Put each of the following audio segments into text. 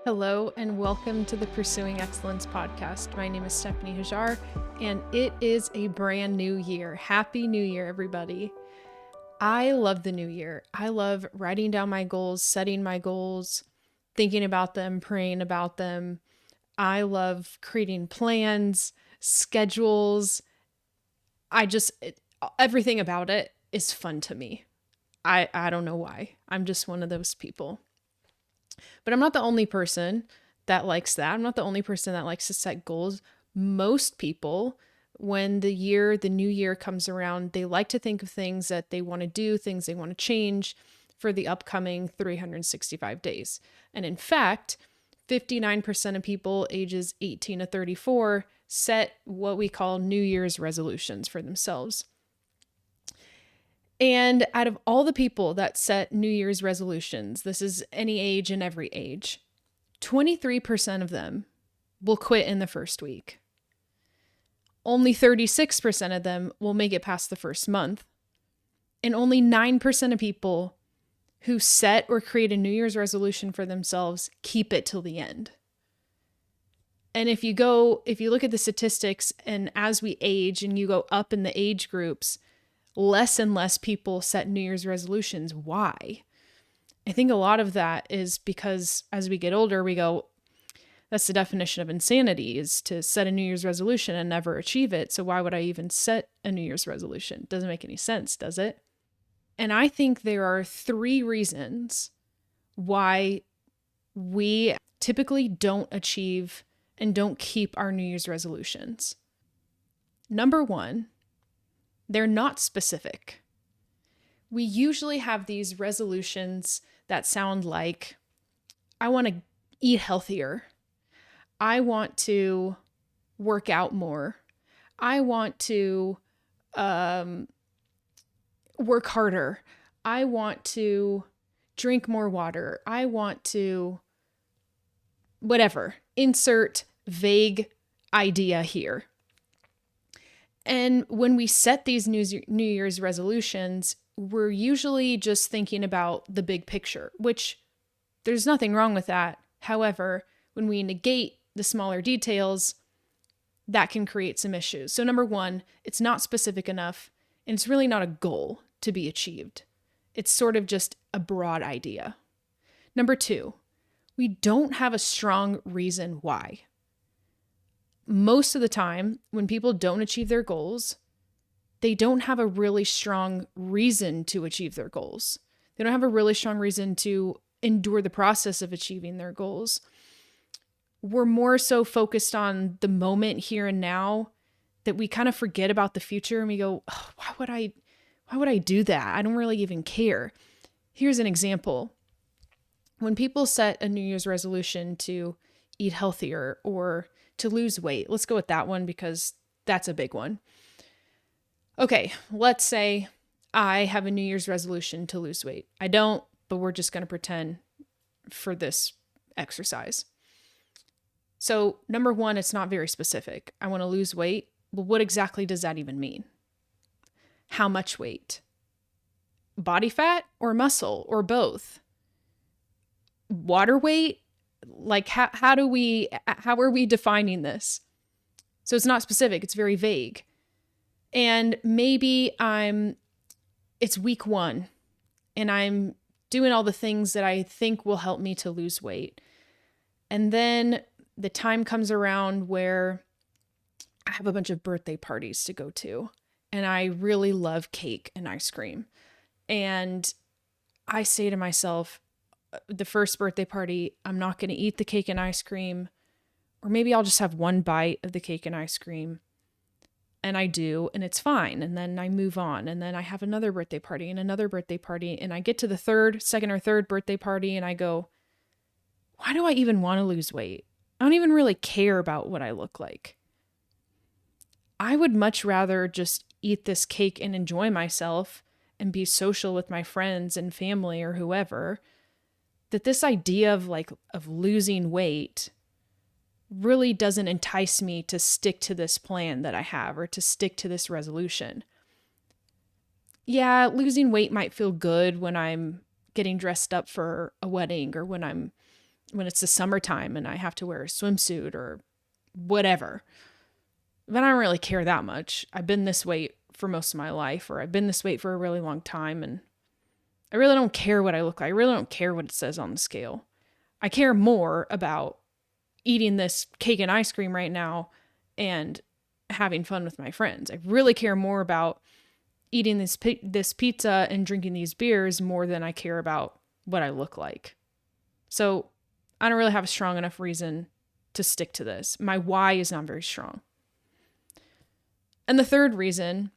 Hello and welcome to the Pursuing Excellence podcast. My name is Stephanie Hajar and it is a brand new year. Happy New Year, everybody. I love the new year. I love writing down my goals, setting my goals, thinking about them, praying about them. I love creating plans, schedules. Everything about it is fun to me. I don't know why. I'm just one of those people. But I'm not the only person that likes that. I'm not the only person that likes to set goals. Most people, when the new year comes around, they like to think of things that they want to do, things they want to change for the upcoming 365 days. And in fact, 59% of people ages 18 to 34 set what we call New Year's resolutions for themselves. And out of all the people that set New Year's resolutions, this is any age and every age, 23% of them will quit in the first week. Only 36% of them will make it past the first month. And only 9% of people who set or create a New Year's resolution for themselves keep it till the end. And if you look at the statistics, and as we age and you go up in the age groups, less and less people set New Year's resolutions. Why? I think a lot of that is because as we get older, we go, that's the definition of insanity, is to set a New Year's resolution and never achieve it. So why would I even set a New Year's resolution? Doesn't make any sense, does it? And I think there are 3 reasons why we typically don't achieve and don't keep our New Year's resolutions. Number 1, they're not specific. We usually have these resolutions that sound like, I want to eat healthier. I want to work out more. I want to work harder. I want to drink more water. I want to whatever. Insert vague idea here. And when we set these New Year's resolutions, we're usually just thinking about the big picture, which there's nothing wrong with that. However, when we negate the smaller details, that can create some issues. So number 1, it's not specific enough, and it's really not a goal to be achieved. It's sort of just a broad idea. Number 2, we don't have a strong reason why. Most of the time, when people don't achieve their goals, they don't have a really strong reason to achieve their goals. They don't have a really strong reason to endure the process of achieving their goals. We're more so focused on the moment here and now that we kind of forget about the future and we go, oh, why would I do that? I don't really even care. Here's an example. When people set a New Year's resolution to eat healthier or to lose weight. Let's go with that one because that's a big one. Okay, let's say I have a New Year's resolution to lose weight. I don't, but we're just going to pretend for this exercise. So number 1, it's not very specific. I want to lose weight. Well, what exactly does that even mean? How much weight? Body fat or muscle or both? Water weight? Like how are we defining this? So it's not specific, it's very vague. And maybe it's week 1 and I'm doing all the things that I think will help me to lose weight. And then the time comes around where I have a bunch of birthday parties to go to and I really love cake and ice cream. And I say to myself, the first birthday party, I'm not going to eat the cake and ice cream, or maybe I'll just have one bite of the cake and ice cream. And I do, and it's fine. And then I move on. And then I have another birthday party and another birthday party. And I get to the second or third birthday party and I go, why do I even want to lose weight? I don't even really care about what I look like. I would much rather just eat this cake and enjoy myself and be social with my friends and family or whoever. That this idea of losing weight really doesn't entice me to stick to this plan that I have or to stick to this resolution. Yeah, losing weight might feel good when I'm getting dressed up for a wedding or when I'm when it's the summertime and I have to wear a swimsuit or whatever. But I don't really care that much. I've been this weight for most of my life, or I've been this weight for a really long time, and I really don't care what I look like. I really don't care what it says on the scale. I care more about eating this cake and ice cream right now and having fun with my friends. I really care more about eating this pizza and drinking these beers more than I care about what I look like. So I don't really have a strong enough reason to stick to this. My why is not very strong. And the third reason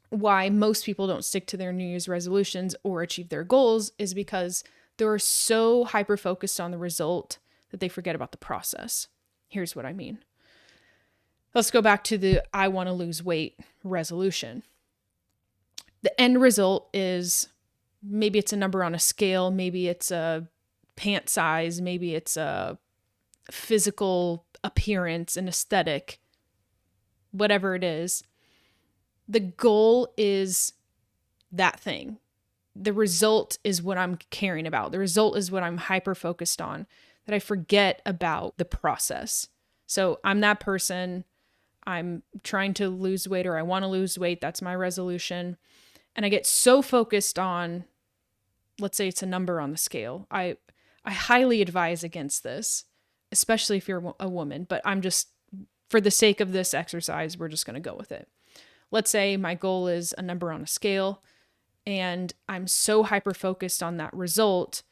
why most people don't stick to their New Year's resolutions or achieve their goals is because they're so hyper-focused on the result that they forget about the process. Here's what I mean. Let's go back to the I want to lose weight resolution. The end result is maybe it's a number on a scale, maybe it's a pant size, maybe it's a physical appearance, an aesthetic, whatever it is. The goal is that thing. The result is what I'm caring about. The result is what I'm hyper-focused on, that I forget about the process. So I'm that person. I'm trying to lose weight, or I want to lose weight. That's my resolution. And I get so focused on, let's say it's a number on the scale. I highly advise against this, especially if you're a woman, but I'm just, for the sake of this exercise, we're just going to go with it. Let's say my goal is a number on a scale, and I'm so hyper-focused on that result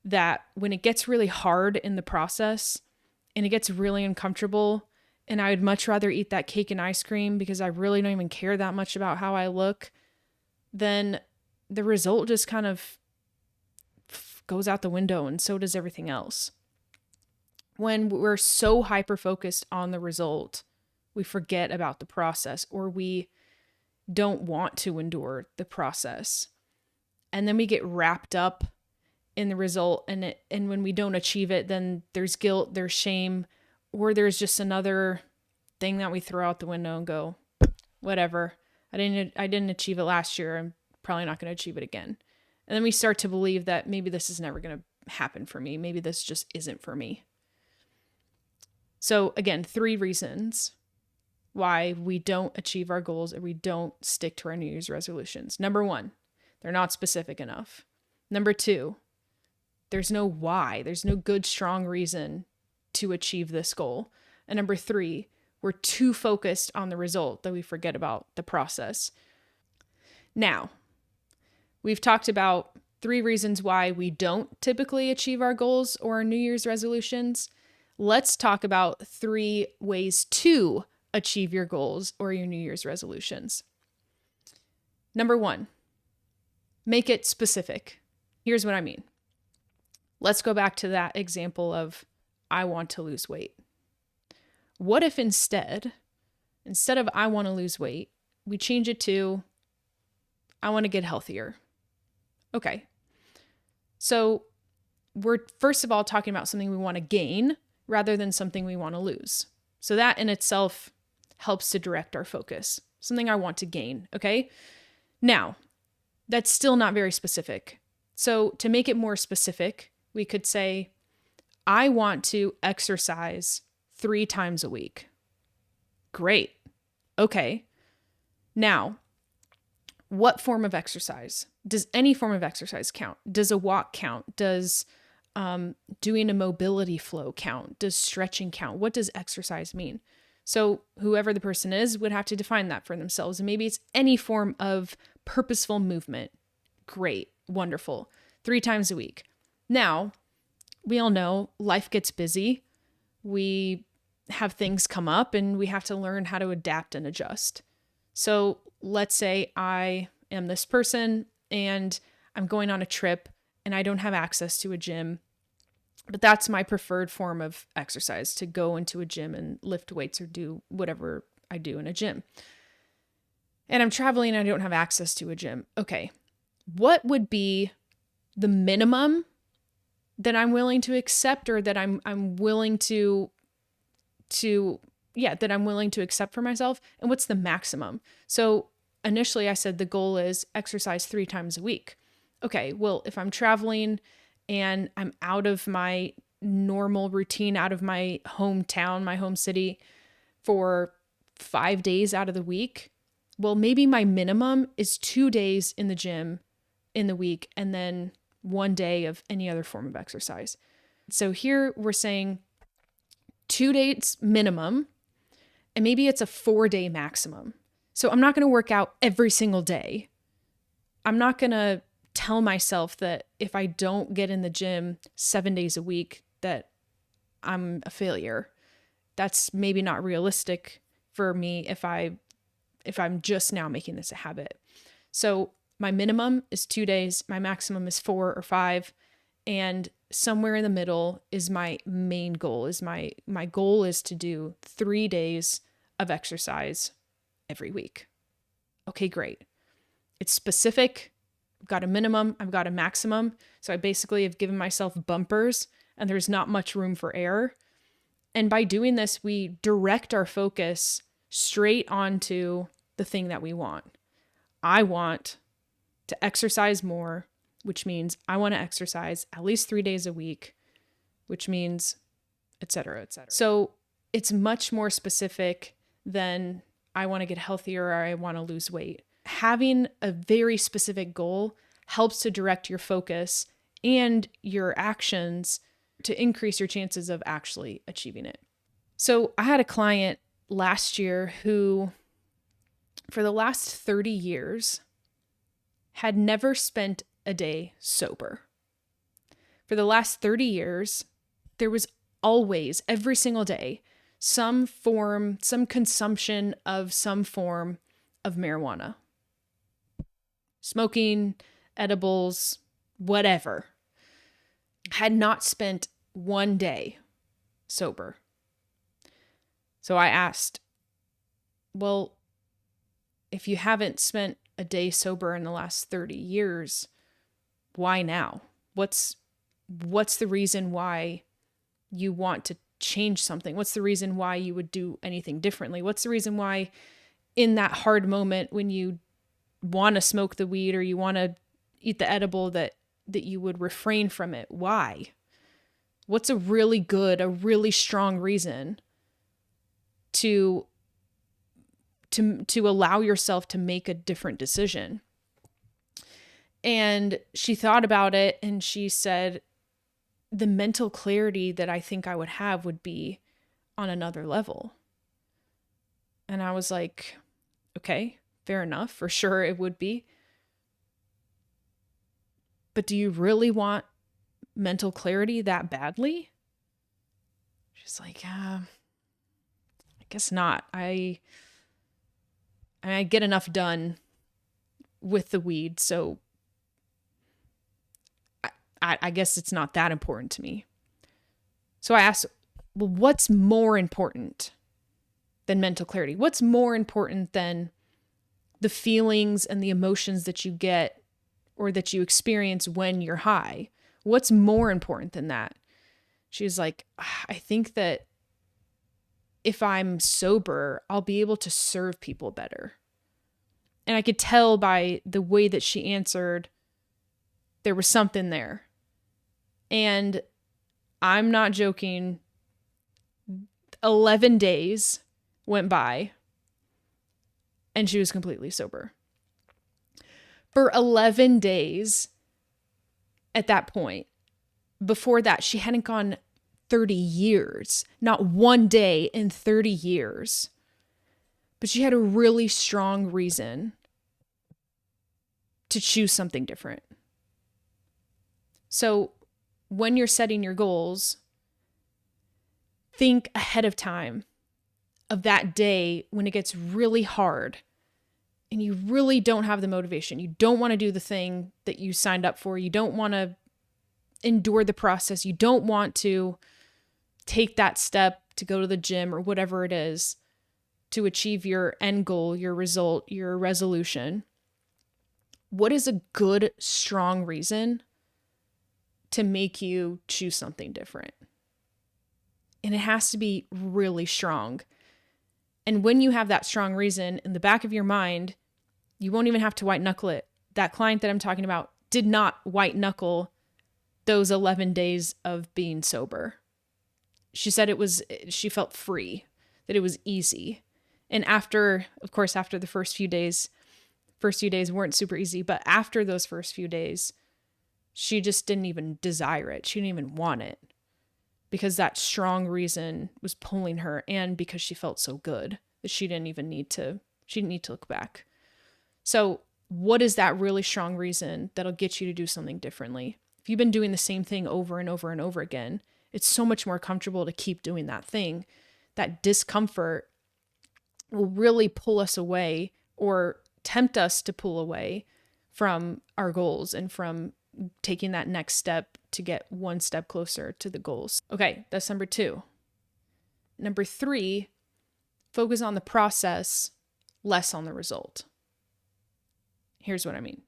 that when it gets really hard in the process and it gets really uncomfortable, and I would much rather eat that cake and ice cream because I really don't even care that much about how I look, then the result just kind of goes out the window, and so does everything else. When we're so hyper-focused on the result, we forget about the process, or we don't want to endure the process. And then we get wrapped up in the result, and when we don't achieve it, then there's guilt, there's shame, or there's just another thing that we throw out the window and go, whatever. I didn't achieve it last year. I'm probably not going to achieve it again. And then we start to believe that maybe this is never going to happen for me. Maybe this just isn't for me. So again, 3 reasons why we don't achieve our goals and we don't stick to our New Year's resolutions. Number 1, they're not specific enough. Number 2, there's no why. There's no good, strong reason to achieve this goal. And number 3, we're too focused on the result that we forget about the process. Now, we've talked about 3 reasons why we don't typically achieve our goals or our New Year's resolutions. Let's talk about 3 ways to achieve your goals or your New Year's resolutions. Number 1, make it specific. Here's what I mean. Let's go back to that example of I want to lose weight. What if instead of I want to lose weight, we change it to I want to get healthier? Okay. So we're first of all talking about something we want to gain rather than something we want to lose. So that in itself helps to direct our focus. Something I want to gain, okay? Now, that's still not very specific. So to make it more specific, we could say, I want to exercise 3 times a week. Great. Okay. Now, what form of exercise? Does any form of exercise count? Does a walk count? Does doing a mobility flow count? Does stretching count? What does exercise mean? So whoever the person is would have to define that for themselves. And maybe it's any form of purposeful movement. Great. Wonderful. 3 times a week. Now, we all know life gets busy. We have things come up and we have to learn how to adapt and adjust. So let's say I am this person and I'm going on a trip and I don't have access to a gym, but that's my preferred form of exercise, to go into a gym and lift weights or do whatever I do in a gym. And I'm traveling and I don't have access to a gym. Okay. What would be the minimum that I'm willing to accept, or that I'm willing to that I'm willing to accept for myself? And what's the maximum? So initially I said the goal is exercise 3 times a week. Okay, well, if I'm traveling and I'm out of my normal routine out of my hometown, my home city, for 5 days out of the week. Well, maybe my minimum is 2 days in the gym in the week and then 1 day of any other form of exercise. So here we're saying 2 days minimum, and maybe it's a 4-day maximum. So I'm not going to work out every single day. I'm not going to tell myself that if I don't get in the gym 7 days a week, that I'm a failure. That's maybe not realistic for me if I'm just now making this a habit. So my minimum is 2 days, my maximum is 4 or 5, and somewhere in the middle is my main goal. My goal is to do 3 days of exercise every week. Okay, great. It's specific. I've got a minimum, I've got a maximum. So I basically have given myself bumpers and there's not much room for error. And by doing this, we direct our focus straight onto the thing that we want. I want to exercise more, which means I want to exercise at least 3 days a week, which means et cetera, et cetera. So it's much more specific than I want to get healthier or I want to lose weight. Having a very specific goal helps to direct your focus and your actions to increase your chances of actually achieving it. So I had a client last year who, for the last 30 years, had never spent a day sober. For the last 30 years, there was always, every single day, some consumption of some form of marijuana. Smoking, edibles, whatever. Had not spent 1 day sober. So I asked, well, if you haven't spent a day sober in the last 30 years, why now? What's the reason why you want to change something? What's the reason why you would do anything differently? What's the reason why in that hard moment when you want to smoke the weed or you want to eat the edible that you would refrain from it? Why? What's a really strong reason to allow yourself to make a different decision? And she thought about it and she said, the mental clarity that I think I would have would be on another level. And I was like, okay, fair enough. For sure it would be. But do you really want mental clarity that badly? She's like, I guess not. I get enough done with the weed, so I guess it's not that important to me. So I asked, well, what's more important than mental clarity? What's more important than the feelings and the emotions that you get or that you experience when you're high? What's more important than that? She's like, I think that if I'm sober, I'll be able to serve people better. And I could tell by the way that she answered, there was something there. And I'm not joking. 11 days went by and she was completely sober. For 11 days at that point, before that, she hadn't gone 30 years, not 1 day in 30 years. But she had a really strong reason to choose something different. So when you're setting your goals, think ahead of time of that day when it gets really hard and you really don't have the motivation. You don't want to do the thing that you signed up for. You don't want to endure the process. You don't want to take that step to go to the gym or whatever it is to achieve your end goal, your result, your resolution. What is a good, strong reason to make you choose something different? And it has to be really strong. And when you have that strong reason in the back of your mind, you won't even have to white knuckle it. That client that I'm talking about did not white knuckle those 11 days of being sober. She said she felt free, that it was easy. And after the first few days weren't super easy, but after those first few days, she just didn't even desire it. She didn't even want it because that strong reason was pulling her, and because she felt so good that she didn't need to look back. So what is that really strong reason that'll get you to do something differently? If you've been doing the same thing over and over and over again, it's so much more comfortable to keep doing that thing. That discomfort will really pull us away or tempt us to pull away from our goals and from taking that next step to get one step closer to the goals. Okay, that's number 2. Number 3, focus on the process, less on the result. Here's what I mean.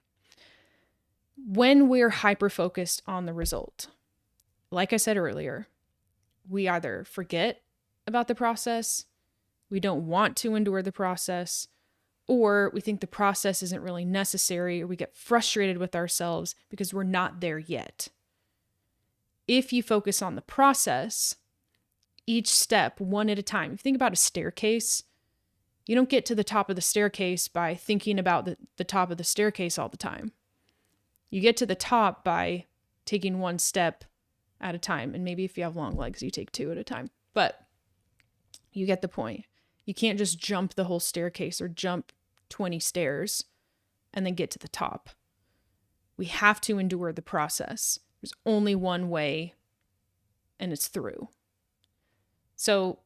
When we're hyper-focused on the result, like I said earlier, we either forget about the process, we don't want to endure the process, or we think the process isn't really necessary, or we get frustrated with ourselves because we're not there yet. If you focus on the process, each step, one at a time. If you think about a staircase, you don't get to the top of the staircase by thinking about the top of the staircase all the time. You get to the top by taking one step at a time. And maybe if you have long legs, you take 2 at a time. But you get the point. You can't just jump the whole staircase or jump 20 stairs and then get to the top. We have to endure the process. There's only one way, and it's through. So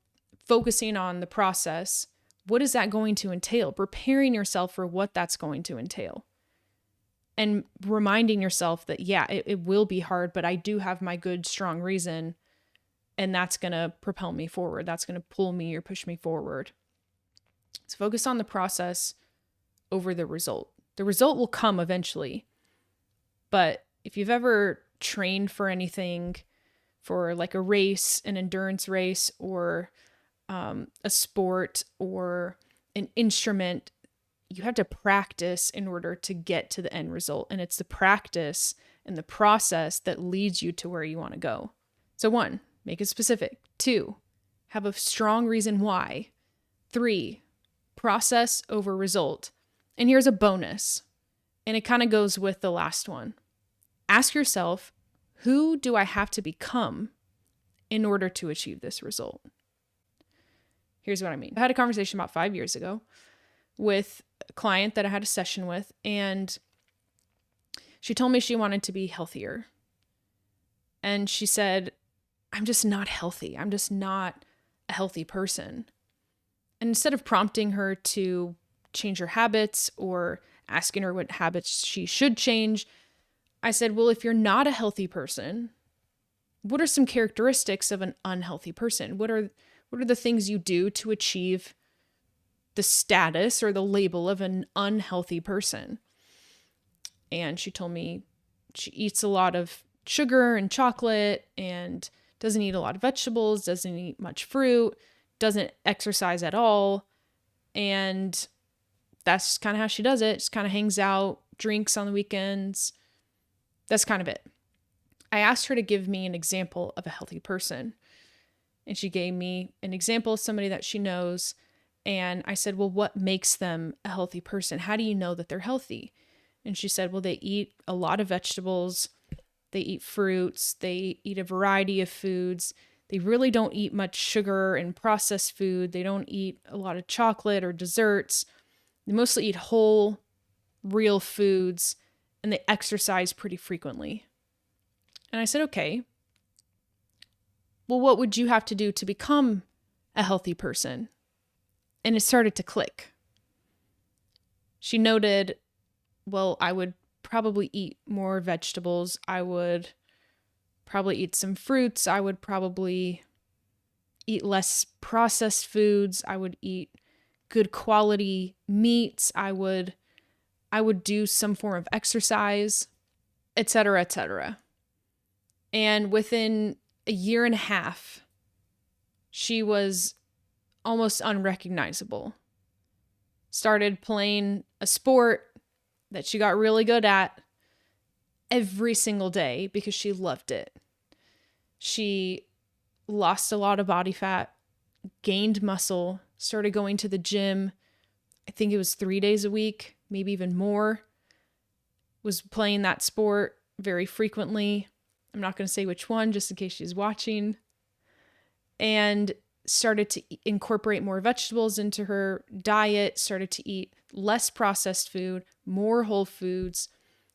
focusing on the process, what is that going to entail? Preparing yourself for what that's going to entail. And reminding yourself that, yeah, it will be hard, but I do have my good, strong reason, and that's going to propel me forward. That's going to pull me or push me forward. So focus on the process over the result. The result will come eventually. But if you've ever trained for anything, for like a race, an endurance race, or a sport, or an instrument, you have to practice in order to get to the end result. And it's the practice and the process that leads you to where you want to go. So 1, make it specific. 2, have a strong reason why. 3, process over result. And here's a bonus, and it kind of goes with the last one. Ask yourself, who do I have to become in order to achieve this result? Here's what I mean. I had a conversation about 5 years ago with a client that I had a session with, and she told me she wanted to be healthier. And she said, I'm just not healthy. I'm just not a healthy person. And instead of prompting her to change her habits or asking her what habits she should change, I said, well, if you're not a healthy person, what are some characteristics of an unhealthy person? What are the things you do to achieve the status or the label of an unhealthy person? And she told me she eats a lot of sugar and chocolate and doesn't eat a lot of vegetables, doesn't eat much fruit, doesn't exercise at all. And that's kind of how she does it. Just kind of hangs out, drinks on the weekends. That's kind of it. I asked her to give me an example of a healthy person. And she gave me an example of somebody that she knows. And I said, well, what makes them a healthy person? How do you know that they're healthy? And she said, well, they eat a lot of vegetables. They eat fruits. They eat a variety of foods. They really don't eat much sugar and processed food. They don't eat a lot of chocolate or desserts. They mostly eat whole, real foods, and they exercise pretty frequently. And I said, okay, well, what would you have to do to become a healthy person? And it started to click. She noted, well, I would probably eat more vegetables. I would probably eat some fruits. I would probably eat less processed foods. I would eat good quality meats. I would do some form of exercise, etc., etc. And within a year and a half, she was almost unrecognizable. Started playing a sport that she got really good at, every single day because she loved it. She lost a lot of body fat, gained muscle, started going to the gym. I think it was 3 days a week, maybe even more. Was playing that sport very frequently. I'm not going to say which one just in case she's watching. And started to incorporate more vegetables into her diet, started to eat less processed food, more whole foods.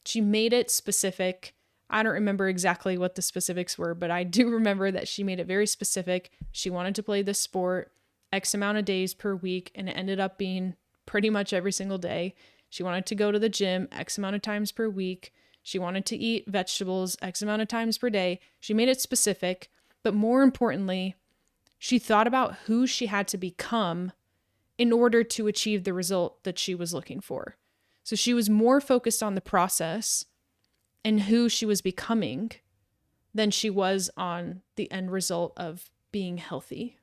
She made it specific. I don't remember exactly what the specifics were, but I do remember that she made it very specific. She wanted to play this sport X amount of days per week, and it ended up being pretty much every single day. She wanted to go to the gym X amount of times per week. She wanted to eat vegetables X amount of times per day. She made it specific, but more importantly, she thought about who she had to become in order to achieve the result that she was looking for. So she was more focused on the process and who she was becoming than she was on the end result of being healthy.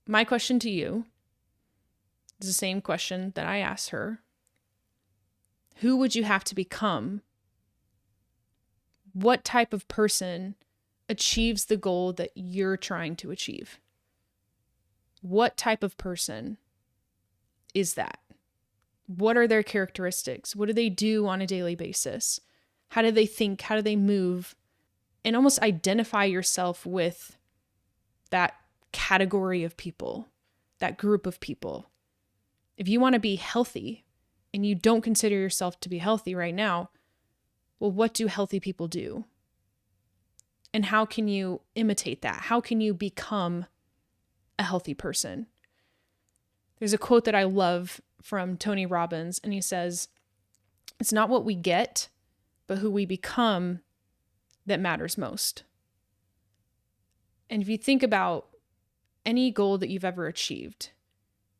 My question to you is the same question that I asked her. Who would you have to become? What type of person achieves the goal that you're trying to achieve? What type of person is that? What are their characteristics? What do they do on a daily basis? How do they think? How do they move? And almost identify yourself with that category of people, that group of people. If you want to be healthy and you don't consider yourself to be healthy right now, well, what do healthy people do? And how can you imitate that? How can you become a healthy person? There's a quote that I love from Tony Robbins, and he says, "It's not what we get, but who we become that matters most." And if you think about any goal that you've ever achieved,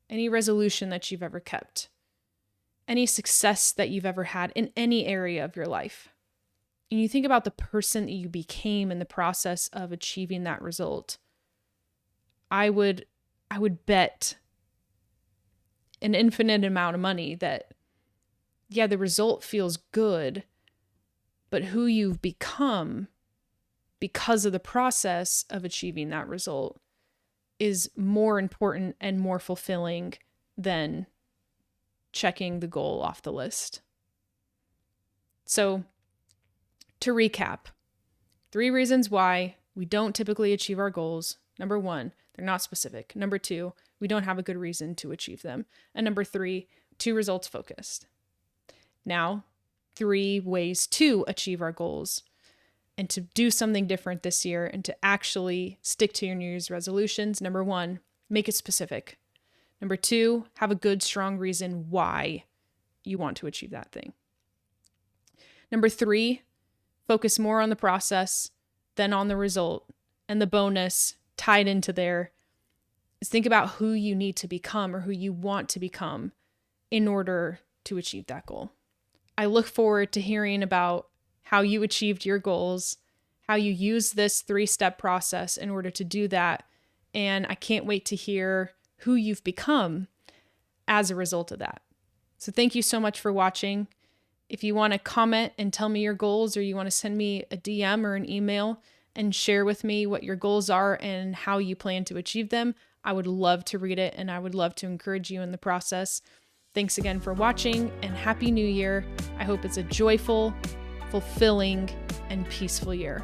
any resolution that you've ever kept, any success that you've ever had in any area of your life, and you think about the person that you became in the process of achieving that result, I would bet an infinite amount of money that, yeah, the result feels good, but who you've become because of the process of achieving that result is more important and more fulfilling than checking the goal off the list. So, to recap, 3 reasons why we don't typically achieve our goals. Number 1, they're not specific. Number 2, we don't have a good reason to achieve them. And number 3, too results focused. Now, 3 ways to achieve our goals and to do something different this year and to actually stick to your New Year's resolutions. Number 1, make it specific. Number 2, have a good, strong reason why you want to achieve that thing. Number 3, focus more on the process than on the result. And the bonus tied into there is think about who you need to become or who you want to become in order to achieve that goal. I look forward to hearing about how you achieved your goals, how you use this 3-step process in order to do that. And I can't wait to hear who you've become as a result of that. So thank you so much for watching. If you want to comment and tell me your goals, or you want to send me a DM or an email and share with me what your goals are and how you plan to achieve them, I would love to read it and I would love to encourage you in the process. Thanks again for watching, and Happy New Year. I hope it's a joyful, fulfilling, and peaceful year.